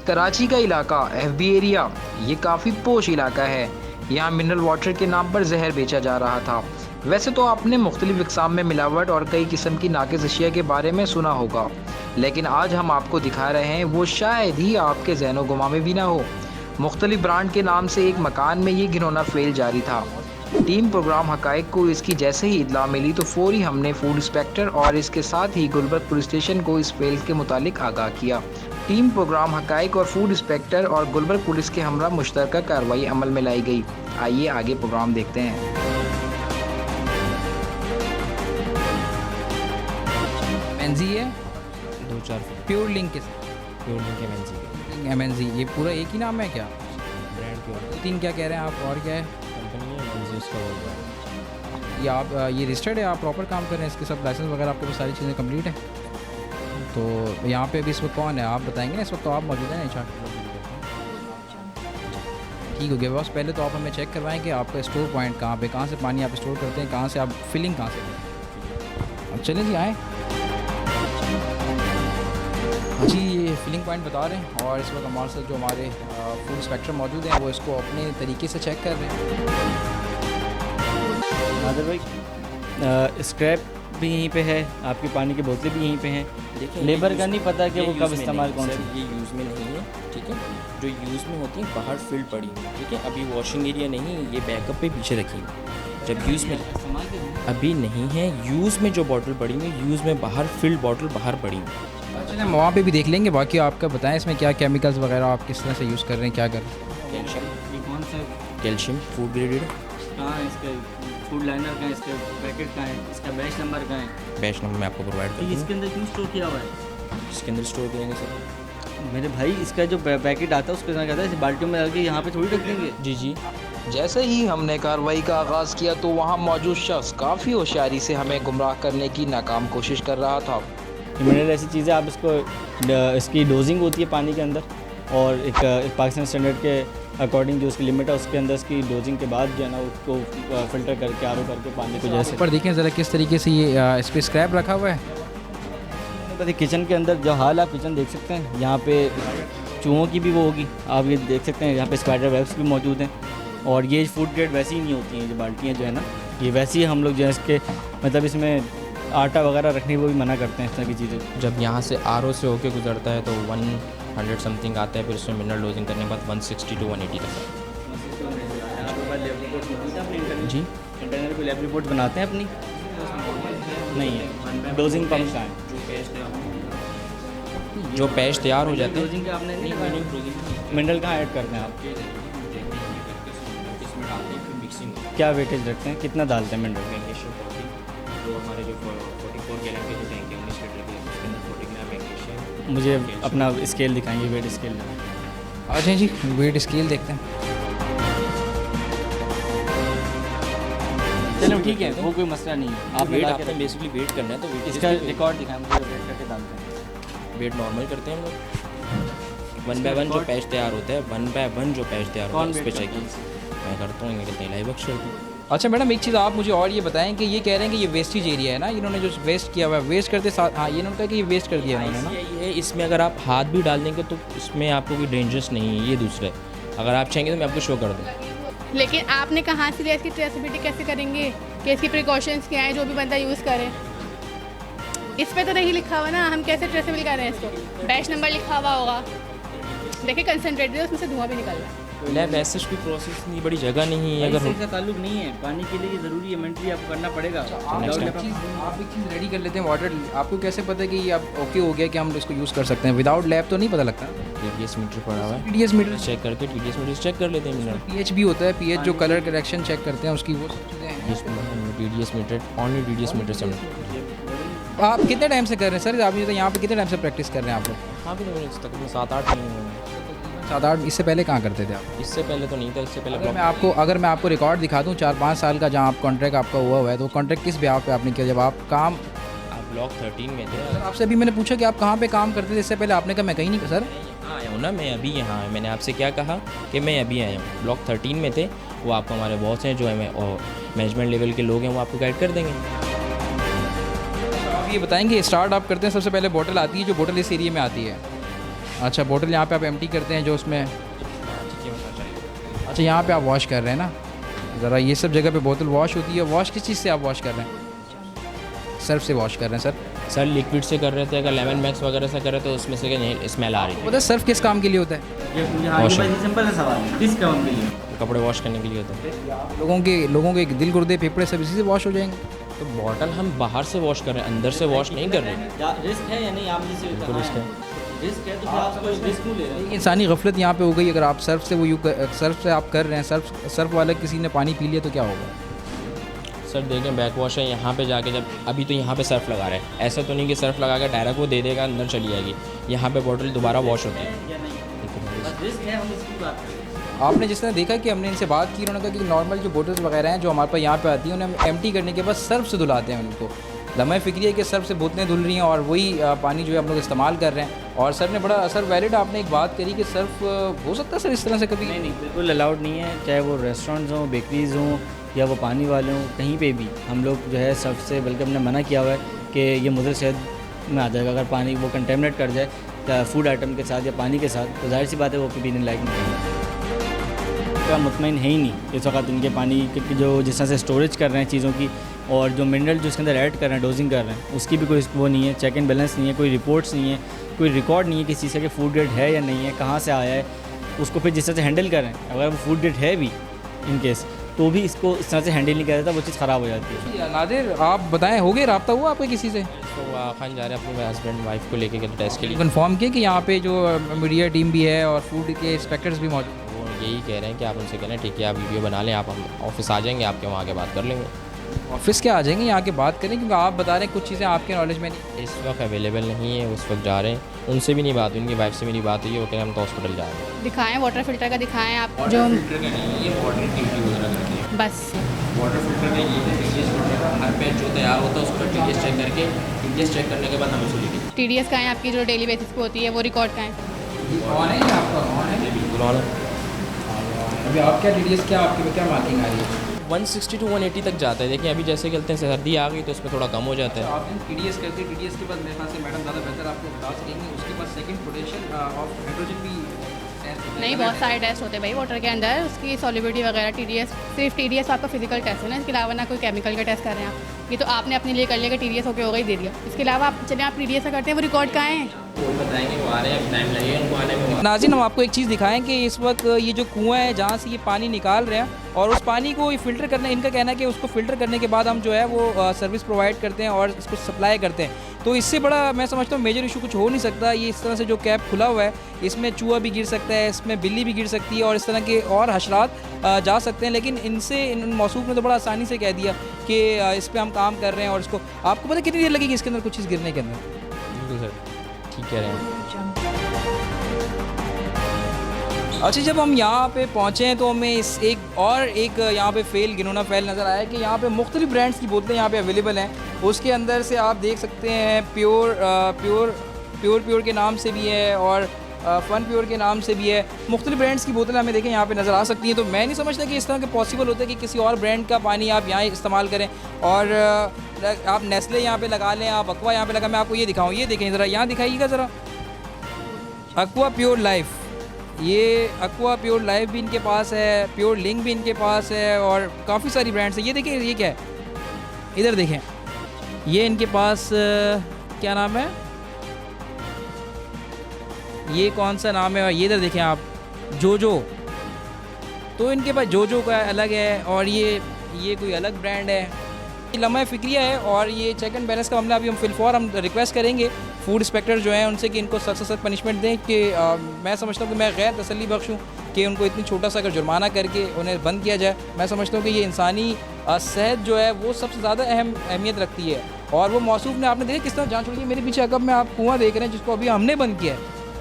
कराची का इलाका FB area ये काफ़ी पोश इलाका है। यहाँ मिनरल वाटर के नाम पर जहर बेचा जा रहा था। वैसे तो आपने मुख्तलिफ इक़साम में मिलावट और कई किस्म की नाकिस अशिया के बारे में सुना होगा, लेकिन आज हम आपको दिखा रहे हैं वो शायद ही आपके ज़हनो गुमा में भी ना हो। मुख्तलिफ ब्रांड के नाम से एक मकान में ये घिनौना फेल जारी था। टीम प्रोग्राम हकाइक को इसकी जैसे ही इत्तला मिली तो फौरी हमने फूड इंस्पेक्टर और इसके साथ ही गुलबर्ग पुलिस स्टेशन को इस फेल के मुतालिक आगाह किया। टीम प्रोग्राम हकाइक और फूड इंस्पेक्टर और गुलबर्ग पुलिस के हमरा मुश्तरका कार्रवाई अमल में लाई गई। आइए आगे प्रोग्राम देखते हैं। MNZ है 2-4 प्योर लिंक के प्योर लिंक MNZ, ये पूरा एक ही नाम है क्या? ब्रांड प्योर तीन क्या कह रहे हैं आप, और क्या है? कंपनी है MNZ उसका बोल रहा है। ये आप ये रजिस्टर्ड है, आप प्रॉपर काम कर रहे हैं, इसके सब लाइसेंस वगैरह आपके पास सारी चीज़ें कंप्लीट है? तो यहाँ पे अभी इस वक्त कौन है आप बताएंगे ना? इस वक्त तो आप मौजूद हैं अच्छा, ठीक हो गया बस। पहले तो आप हमें चेक करवाएं कि आपका स्टोर पॉइंट कहाँ पे, कहाँ से पानी आप स्टोर करते हैं, कहाँ से आप फिलिंग कहाँ से करते हैं। अब चलें जी आएँ जी, ये फिलिंग पॉइंट बता रहे हैं और इस वक्त हमारे साथ जो हमारे फूड इंस्पेक्टर मौजूद हैं वो इसको अपने तरीके से चेक कर रहे हैं। नादिर भाई, स्क्रैप भी यहीं पे है, आपकी पानी की बोतलें भी यहीं पे हैं। देखिए लेबर का नहीं पता कि वो कब इस्तेमाल कौन सी। ये यूज़ में नहीं है, ठीक है। जो यूज़ में होती है बाहर फील्ड पड़ी हुई, ठीक है। अभी वॉशिंग एरिया नहीं, ये बैकअप पे पीछे रखी हुई। जब यूज़ में अभी नहीं है, यूज़ में जो बॉटल पड़ी हुई, यूज़ में बाहर फील्ड बॉटल बाहर पड़ी हुई। अच्छा, हम वहाँ पे भी देख लेंगे। बाकी आपका बताएं इसमें क्या केमिकल्स वगैरह आप किस तरह से यूज़ कर रहे हैं, क्या कर रहे हैं? कैल्शियम, ये कौन सा कैल्शियम फूड ग्रेडेड कहाँ है, इसका फूड लाइनर कहाँ है, इसका पैकेट कहाँ है, इसका बैच नंबर कहाँ है? बैच नंबर मैं आपको प्रोवाइड कर तो दूँगा। इसके अंदर क्यों स्टोर किया हुआ है? इसके अंदर स्टोर करेंगे सर। मेरे भाई, इसका जो पैकेट आता है उसके साथ कहता है इस बाल्टियों में डाल के यहाँ पे थोड़ी रख देंगे। जी जी। जैसे ही हमने कार्रवाई का आगाज़ किया तो वहाँ मौजूद शख्स काफ़ी होशियारी से हमें गुमराह करने की नाकाम कोशिश कर रहा था। मिनरल ऐसी चीज़ें आप इसको इसकी डोजिंग होती है पानी के अंदर, और एक पाकिस्तान स्टैंडर्ड के अकॉर्डिंग जो उसकी लिमिट है उसके अंदर इसकी डोजिंग के बाद जो है ना उसको फ़िल्टर करके आर करके पानी को जैसे ऊपर देखें ज़रा किस तरीके से ये इस पर स्क्रैप रखा हुआ है। पता किचन के अंदर जो हाल आप किचन देख सकते हैं, यहाँ पे चूहों की भी वो होगी, आप ये देख सकते हैं। यहाँ पे स्पाइडर वेब्स भी मौजूद हैं, और ये फूड ग्रेड वैसी ही नहीं होती हैं। जो बाल्टियाँ जो है ना, ये वैसी ही हम लोग जो है इसके मतलब इसमें आटा वगैरह रखने वो भी मना करते हैं इस तरह की चीज़ें। जब यहाँ से RO से होके गुजरता है तो 100 समथिंग आता है, फिर उसमें मिनरल डोजिंग करने के बाद 160 to 180 तक। जी, इंटरनल कोई लैब रिपोर्ट बनाते हैं अपनी? नहीं है। डोजिंग पंप का है जो पैच तैयार हो जाते हैं। डोजिंग का आपने नहीं, मिनरल कहाँ ऐड करते हैं आप? क्या वेटेज रखते हैं, कितना डालते हैं मिनरल? तो हमारे जो 44 गैलन के जो टैंक है 19 लीटर के, उसके अंदर 40 ग्राम मैग्नीशियम। मुझे अपना स्केल दिखाएंगे, वेट स्केल। अच्छा जी, वेट स्केल देखते हैं। चलो ठीक है, वो कोई मसला नहीं है। आप वेट लगा आपने के बेसिकली वेट करना है तो वेट इसका रिकॉर्ड दिखाएं मुझे, वेट करके डालते हैं। वेट नॉर्मल करते हैं हम लोग। 1 by 1 जो पैच तैयार होता है, 1 by 1 जो पैच तैयार होता है उस पर चाहिए। मैं करता हूँ, कहते हैं लाइव अक्षर। अच्छा मैडम, एक चीज़ आप मुझे और ये बताएं कि ये कह रहे हैं कि ये वेस्टेज एरिया है ना, इन्होंने जो वेस्ट किया हुआ है, वेस्ट करते साथ, हाँ ये इन्होंने कहा कि ये वेस्ट कर दिया इन्होंने ना। ये इसमें अगर आप हाथ भी डाल देंगे तो इसमें आपको कोई डेंजरस नहीं है। ये दूसरा है, अगर आप चाहेंगे तो मैं आपको शो कर दूँ। लेकिन आपने कहाँ से लिया, इसकी ट्रेसेबिलिटी कैसे करेंगे कि इसकी प्रिकॉशंस क्या हैं जो भी बंदा यूज़ करे? इस पे तो नहीं लिखा हुआ ना, हम कैसे ट्रेसेबल कर रहे हैं इसको? बैच नंबर लिखा हुआ होगा, देखिए कंसनट्रेटेड, उसमें से धुआं भी निकल रहा है। लैब ऐसे कोई प्रोसेस नहीं, बड़ी जगह नहीं है। अगर इसका ताल्लुक नहीं है, पानी के लिए ये ज़रूरी है, मेंटली आपको करना पड़ेगा। आप एक चीज़ रेडी कर लेते हैं वाटर, आपको कैसे पता है कि ये अब ओके हो गया कि हम इसको यूज़ कर सकते हैं? विदाउट लैब तो नहीं पता लगता। TDS मीटर पड़ा हुआ है, TDS मीटर चेक करके TDS मीटर चेक कर लेते हैं। मिनरल pH भी होता है, pH जो कलर करेक्शन चेक करते हैं उसकी, वो सब चीज़ें हैं। TDS meter, only TDS meter से आप कितने टाइम से कर रहे हैं सर? आप ये यहाँ पे कितने टाइम से प्रैक्टिस कर रहे हैं आप लोग? हाँ भी तो मुझे तकरीबन 7-8 महीने हुए। 7-8, इससे पहले कहाँ करते थे आप? इससे पहले तो नहीं था, इससे पहले अगर मैं आपको रिकॉर्ड दिखा दूँ 4-5 साल का जहाँ आप कॉन्ट्रैक्ट आपका हुआ है, तो कॉन्ट्रैक्ट किस ब्याह पे आपने किया? जब आप काम आप ब्लॉक 13 में थे। आपसे अभी मैंने पूछा कि आप कहाँ पे काम करते थे, इससे पहले आपने कहा मैं कहीं नहीं। सर यहाँ आया हूँ ना, मैं अभी यहाँ आया। मैंने आपसे क्या कहा कि मैं अभी आया हूँ। ब्लॉक 13 में थे, वो आपको हमारे बॉस हैं जो है मैनेजमेंट लेवल के लोग हैं, वो आपको गाइड कर देंगे। आप ये बताएंगे, स्टार्ट आप करते हैं सबसे पहले बॉटल आती है, जो बॉटल इस एरिया में आती है, अच्छा, बोतल यहाँ पे आप एम्प्टी करते हैं जो उसमें, ठीक है होना चाहिए। अच्छा यहाँ पे आप वॉश कर रहे हैं ना, ज़रा ये सब जगह पे बोतल वॉश होती है। वॉश किस चीज़ से आप वॉश कर रहे हैं? सर्फ से वॉश कर रहे हैं सर लिक्विड से कर रहे थे, अगर लेमन मैक्स वगैरह से कर रहे थे तो उसमें से नहीं स्मेल आ रही सर? पता है सर्फ किस काम के लिए होता है? ये सिंपल सा सवाल है, किस काम के लिए? थी, कपड़े वॉश करने के लिए होता है। लोगों के दिल गुर्दे फेफड़े सब इसी से वॉश हो जाएंगे। तो बॉटल हम बाहर से वॉश कर रहे हैं, अंदर से वॉश नहीं कर रहे। रिस्क है या नहीं? आप जैसे बिल्कुल रिस्क है। रिस्क है तो फिर आप रिस्क क्यों ले रहे हैं? इंसानी गफलत यहाँ पे हो गई। अगर आप सर्फ से सर्फ से आप कर रहे हैं, सर्फ वाला किसी ने पानी पी लिया तो क्या होगा? सर देखें बैक वॉश है, यहाँ पे जाके जब अभी तो यहाँ पे सर्फ लगा रहे हैं, ऐसा तो नहीं कि सर्फ लगा कर डायरेक्ट वो दे देगा अंदर चली जाएगी, यहाँ पे बॉटल दोबारा वॉश होती है। रिस्क है, हम इसकी बात करें। आपने जिस तरह देखा कि हमने इनसे बात की, उन्होंने कहा कि नॉर्मल जो बोतल्स वगैरह हैं जो हमारे पास यहाँ पे आती हैं उन्हें हम एम्प्टी करने के बाद सर्फ से धुलाते हैं उनको। लम्हा फ़िक्री है कि सर्फ से बोतलें धुल रही हैं और वही पानी जो है हम लोग इस्तेमाल कर रहे हैं। और सर ने बड़ा सर वैलिड आपने एक बात करी कि सर्फ हो सकता है सर इस तरह से कभी? नहीं, बिल्कुल अलाउड नहीं है, चाहे वो रेस्टोरेंट्स हों, बेकरीज़ हों या वो पानी वाले हों, कहीं पे भी हम लोग जो है सर्फ से, बल्कि हमने मना किया हुआ है कि ये मुद्दे सेहत में आ जाएगा। अगर पानी वो कंटेमिनेट कर जाए फूड आइटम के साथ या पानी के साथ, तो जाहिर सी बात है वो पीने लायक नहीं है। क्या मुतमईन है ही नहीं इस वक्त इनके पानी की जो जिस तरह से स्टोरेज कर रहे हैं चीज़ों की, और जो मिनरल जो इसके अंदर ऐड कर रहे हैं, डोजिंग कर रहे हैं, उसकी भी कोई वो नहीं है, चेक एंड बैलेंस नहीं है, कोई रिपोर्ट्स नहीं है, कोई रिकॉर्ड नहीं है किसी चीज़ का कि फूड ग्रेड है या नहीं है, कहाँ से आया है, उसको फिर जिस तरह से हैंडल कर रहे हैं, अगर वो फूड ग्रेड है भी इन केस, तो भी इसको इस तरह से हैंडल नहीं किया जाता, वो चीज़ ख़राब हो जाती है। नादिर आप बताएं, हो गए रब्ता हुआ आपके किसी से? तो खान जा रहे हैं अपने हस्बैंड वाइफ को लेके टेस्ट के लिए। कन्फर्म किया कि यहाँ पे जो मीडिया टीम भी है और फूड के इंस्पेक्टर्स भी मौजूद? वो यही कह रहे हैं कि आप उनसे कह रहे हैं ठीक है आप वीडियो बना लें, आप हम ऑफिस आ जाएंगे, आपके वहाँ आके बात कर लेंगे। ऑफिस के आ जाएंगे, यहाँ के बात करें, क्योंकि आप बता रहे हैं कुछ चीज़ें आपके नॉलेज में नहीं। इस वक्त अवेलेबल नहीं है, उस वक्त जा रहे हैं, उनसे भी नहीं बात हुई, उनकी वाइफ से मेरी बात हुई है, वो कह रहे हैं हम तो हॉस्पिटल जा रहे हैं। दिखाएं वाटर फिल्टर का, दिखाएं आप जो ये वाटर ट्रीटी वगैरह करते हैं। बस वाटर फिल्टर का ये टीडीएस फिल्टर हर बैच जो तैयार होता है उस पर टीडीएस चेक करके, टीडीएस चेक करने के बाद हम उसे लेके TDS का है आपकी जो डेली बेसिस पे होती है, वो रिकॉर्ड का है। ऑन है आपका? ऑन है बिल्कुल ऑन है। अभी आप क्या TDS क्या आपकी क्या मार्किंग आ रही है? 160 to 180 तक जाता है। देखिए अभी जैसे कहते हैं सर्दी आ गई तो उसमें थोड़ा कम हो जाता है। आप TDS करते हैं, TDS के बाद मेरे ख्याल से मैडम ज़्यादा बेहतर आपको बता सकेंगे, उसके बाद सेकंड पोटेंशियल ऑफ हाइड्रोजन भी टेस्ट होता है। नहीं, बहुत सारे टेस्ट होते हैं भाई वाटर के अंदर, उसकी सॉल्युबिलिटी वगैरह। TDS सिर्फ TDS आपका फिजिकल टेस्ट है ना, इसके अलावा ना कोई केमिकल का टेस्ट कर रहे हैं आप। ये तो आपने अपने लिए कर लिया कि TDS होके हो गई, दे दिया। इसके अलावा आप चलिए आप TDS का करते हैं, वो रिकॉर्ड कहाँ है? वो बताएंगे, वो आ रहे हैं, टाइम लगेगा उनको आने में। नाज़रीन हम आपको एक चीज़ दिखाएं कि इस वक्त ये जो कुआं है जहाँ से ये पानी निकाल रहे हैं और उस पानी को ये फ़िल्टर करना, इनका कहना है कि उसको फ़िल्टर करने के बाद हम जो है वो सर्विस प्रोवाइड करते हैं और इसको सप्लाई करते हैं। तो इससे बड़ा मैं समझता हूँ मेजर इशू कुछ हो नहीं सकता। ये इस तरह से जो कैप खुला हुआ है, इसमें चूहा भी गिर सकता है, इसमें बिल्ली भी गिर सकती है और इस तरह के और हशरात जा सकते हैं। लेकिन इन मौसूफ ने तो बड़ा आसानी से कह दिया कि इस पर हम काम कर रहे हैं और इसको आपको पता कितनी देर लगेगी इसके अंदर कुछ चीज़ गिरने के अंदर? बिल्कुल सर, ठीक कह रहे हैं। अच्छा, जब हम यहाँ पे पहुँचे हैं तो हमें एक यहाँ पे गिनौना फैल नज़र आया कि यहाँ पे मुख्तलिफ ब्रांड्स की बोतलें यहाँ पे अवेलेबल हैं। उसके अंदर से आप देख सकते हैं प्योर के नाम से भी है और फन प्योर के नाम से भी है। मुख्तलिफ ब्रांड्स की बोतलें हमें देखें यहाँ पे नज़र आ सकती हैं। तो मैं नहीं समझता कि इस तरह के पॉसिबल होता है कि किसी और ब्रांड का पानी आप यहाँ इस्तेमाल करें और आप नेस्ले यहाँ पे लगा लें, आप एक्वा यहाँ पे लगा। मैं आपको ये दिखाऊँ, ये देखें ज़रा, यहाँ दिखाइएगा ज़रा, एक्वा प्योर लाइफ। ये एक्वा प्योर लाइफ भी इनके पास है, प्योर लिंक भी इनके पास है और काफ़ी सारी ब्रांड्स हैं। ये देखें, ये क्या है, इधर देखें, ये इनके पास क्या नाम है, ये कौन सा नाम है, ये इधर देखें आप, जोजो। तो इनके पास जोजो का अलग है और ये कोई अलग ब्रांड है। ये लम्हा फ़िक्रिया है और ये चेक एंड बैलेंस का मामला। अभी हम फिलफौर हम रिक्वेस्ट करेंगे फूड इंस्पेक्टर जो हैं उनसे कि इनको सख्त से सख्त पनिशमेंट दें कि मैं समझता हूँ कि मैं गैर तसल्ली बख्श हूँ कि उनको इतनी छोटा सा अगर जुर्माना करके उन्हें बंद किया जाए। मैं समझता हूँ कि ये इंसानी सेहत जो है वो सबसे ज़्यादा अहमियत रखती है। और वो मौसूफ ने, आपने देखा किस तरह जान छोड़ी। मेरे पीछे अकब में आप कुआँ देख रहे हैं जिसको अभी हमने बंद किया है।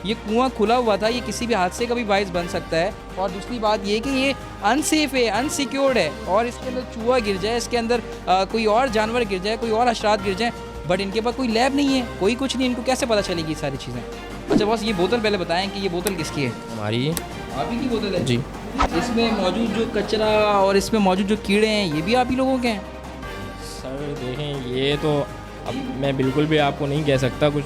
ये कुआं खुला हुआ था, ये किसी भी हादसे का भी बाइस बन सकता है। और दूसरी बात ये कि ये अनसेफ है, अनसिक्योर्ड है और इसके अंदर चूहा गिर जाए, इसके अंदर कोई और जानवर गिर जाए, कोई और हशरात गिर जाए, बट इनके पास कोई लैब नहीं है, कोई कुछ नहीं, इनको कैसे पता चलेगी ये सारी चीज़ें। अच्छा बस ये बोतल पहले बताएं कि ये बोतल किसकी है? हमारी आप ही की बोतल है जी। इसमें मौजूद जो कचरा और इसमें मौजूद जो कीड़े हैं ये भी आप ही लोगों के हैं? सर देखें, ये तो अब मैं बिल्कुल भी आपको नहीं कह सकता कुछ,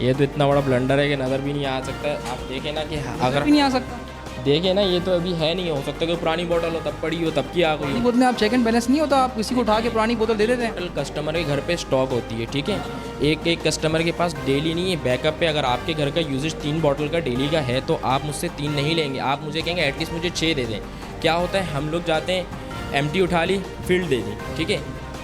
ये तो इतना बड़ा ब्लंडर है कि नज़र भी नहीं आ सकता है। आप देखें ना कि अगर भी नहीं आ सकता। देखें ना, ये तो अभी है नहीं, हो सकता है कोई पुरानी बोतल हो तब पड़ी हो, तब की आ गई पुरानी हो। बोतल में आप चेक एंड बैलेंस नहीं होता, आप किसी को उठा के पुरानी बोतल दे देते हैं। बोतल कस्टमर के घर पे स्टॉक होती है, ठीक है। एक कस्टमर के पास डेली नहीं है, बैकअप पे अगर आपके घर का यूजेज 3 बॉटल का डेली का है तो आप मुझसे 3 नहीं लेंगे, आप मुझे कहेंगे एटलीस्ट मुझे 6 दे दें। क्या होता है, हम लोग जाते हैं एम्प्टी उठा ली, फिल्ड दे दी, ठीक है।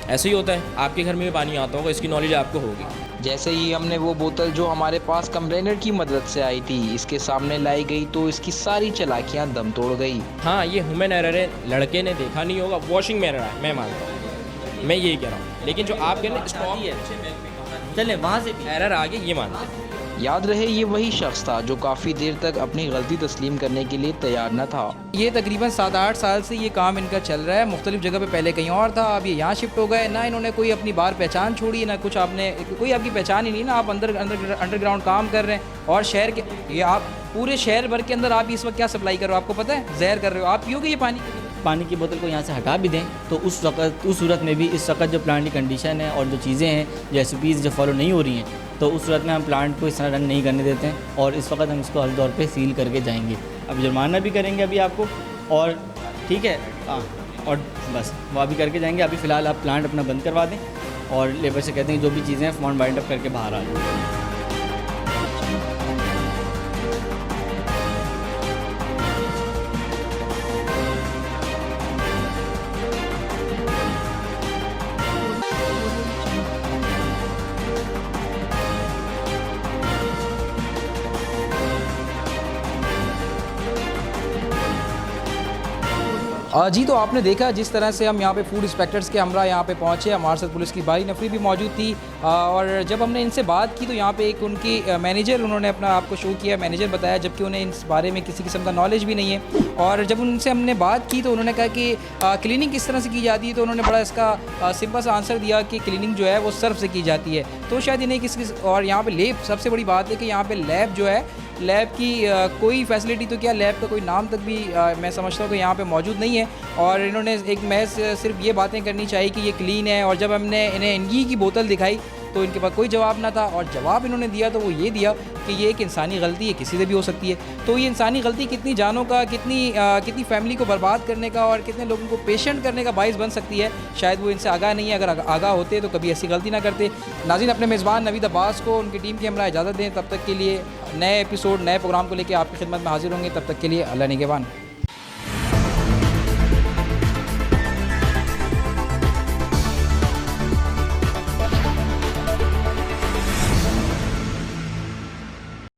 ऐसे ही होता है, आपके घर में भी पानी आता होगा, इसकी नॉलेज आपको होगी। जैसे ही हमने वो बोतल जो हमारे पास कंप्लेनर की मदद से आई थी इसके सामने लाई गई तो इसकी सारी चालाकियां दम तोड़ गई। हाँ, ये ह्यूमन एरर है, लड़के ने देखा नहीं होगा, वॉशिंग में एरर है, मैं मानता हूँ, मैं यही कह रहा हूँ। लेकिन जो आप कह रहे हैं स्टॉक है, चले वहाँ से भी एरर आ गया, ये मानते हैं। याद रहे ये वही शख्स था जो काफ़ी देर तक अपनी गलती तस्लीम करने के लिए तैयार न था। ये तकरीबन 7-8 साल से ये काम इनका चल रहा है। मुख्तलिफ जगह पे पहले कहीं और था, अब ये यहाँ शिफ्ट हो गए। ना इन्होंने कोई अपनी बाहर पहचान छोड़ी, ना कुछ आपने कोई आपकी पहचान ही नहीं ना। आप अंडरग्राउंड काम कर रहे हैं और शहर के ये आप पूरे शहर भर के अंदर आप इस वक्त क्या सप्लाई कर रहे हो, आपको पता है? जहर कर रहे हो आप, पियोगे ये पानी की बोतल को यहाँ से हटा भी दें तो उस सूरत में भी इस वक्त जो प्लांट की कंडीशन है और जो चीज़ें हैं, जो SOPs जो फॉलो नहीं हो रही हैं, तो उस सूरत में हम प्लांट को इस तरह रन नहीं करने देते हैं और इस वक्त हम इसको हर दौर पे सील करके जाएंगे। अब जुर्माना भी करेंगे अभी आपको, और ठीक है हाँ, और बस वो अभी करके जाएंगे। अभी फ़िलहाल आप प्लांट अपना बंद करवा दें और लेबर से कहते हैं जो भी चीज़ें हैं फॉर्म बाइंड अप करके बाहर आ जाए। जी, तो आपने देखा जिस तरह से हम यहाँ पे फूड इंस्पेक्टर्स के हमरा यहाँ पे पहुँचे, हमारे साथ पुलिस की भारी नफरी भी मौजूद थी। और जब हमने इनसे बात की तो यहाँ पे एक उनकी मैनेजर, उन्होंने अपना आपको शो किया, मैनेजर बताया, जबकि उन्हें इस बारे में किसी किस्म का नॉलेज भी नहीं है। और जब उनसे हमने बात की तो उन्होंने कहा कि क्लीनिंग किस तरह से की जाती है, तो उन्होंने बड़ा इसका सिंपल सा आंसर दिया कि क्लीनिंग जो है वो सर्फ से की जाती है। तो शायद इन्हें और यहाँ पर लैब, सबसे बड़ी बात है कि यहाँ पर लैब जो है, लैब की कोई फैसिलिटी तो क्या, लैब का कोई नाम तक भी मैं समझता हूँ कि यहाँ पे मौजूद नहीं है। और इन्होंने एक महज सिर्फ ये बातें करनी चाहिए कि ये क्लीन है। और जब हमने इन्हें इनकी की बोतल दिखाई तो इनके पास कोई जवाब ना था, और जवाब इन्होंने दिया तो वो ये दिया कि ये एक इंसानी गलती है, किसी से भी हो सकती है। तो ये इंसानी गलती कितनी जानों का, कितनी फैमिली को बर्बाद करने का और कितने लोगों को पेशेंट करने का बाइस बन सकती है, शायद वो इनसे आगाह नहीं है। अगर आगाह होते तो कभी ऐसी गलती ना करते। नाज़रीन, अपने मेज़बान नवीद अब्बास को उनकी टीम की हमरा इजाज़त दें। तब तक के लिए नए एपिसोड, नए प्रोग्राम को लेकर आपकी खिदमत में हाजिर होंगे। तब तक के लिए अल्लाह निगहबान।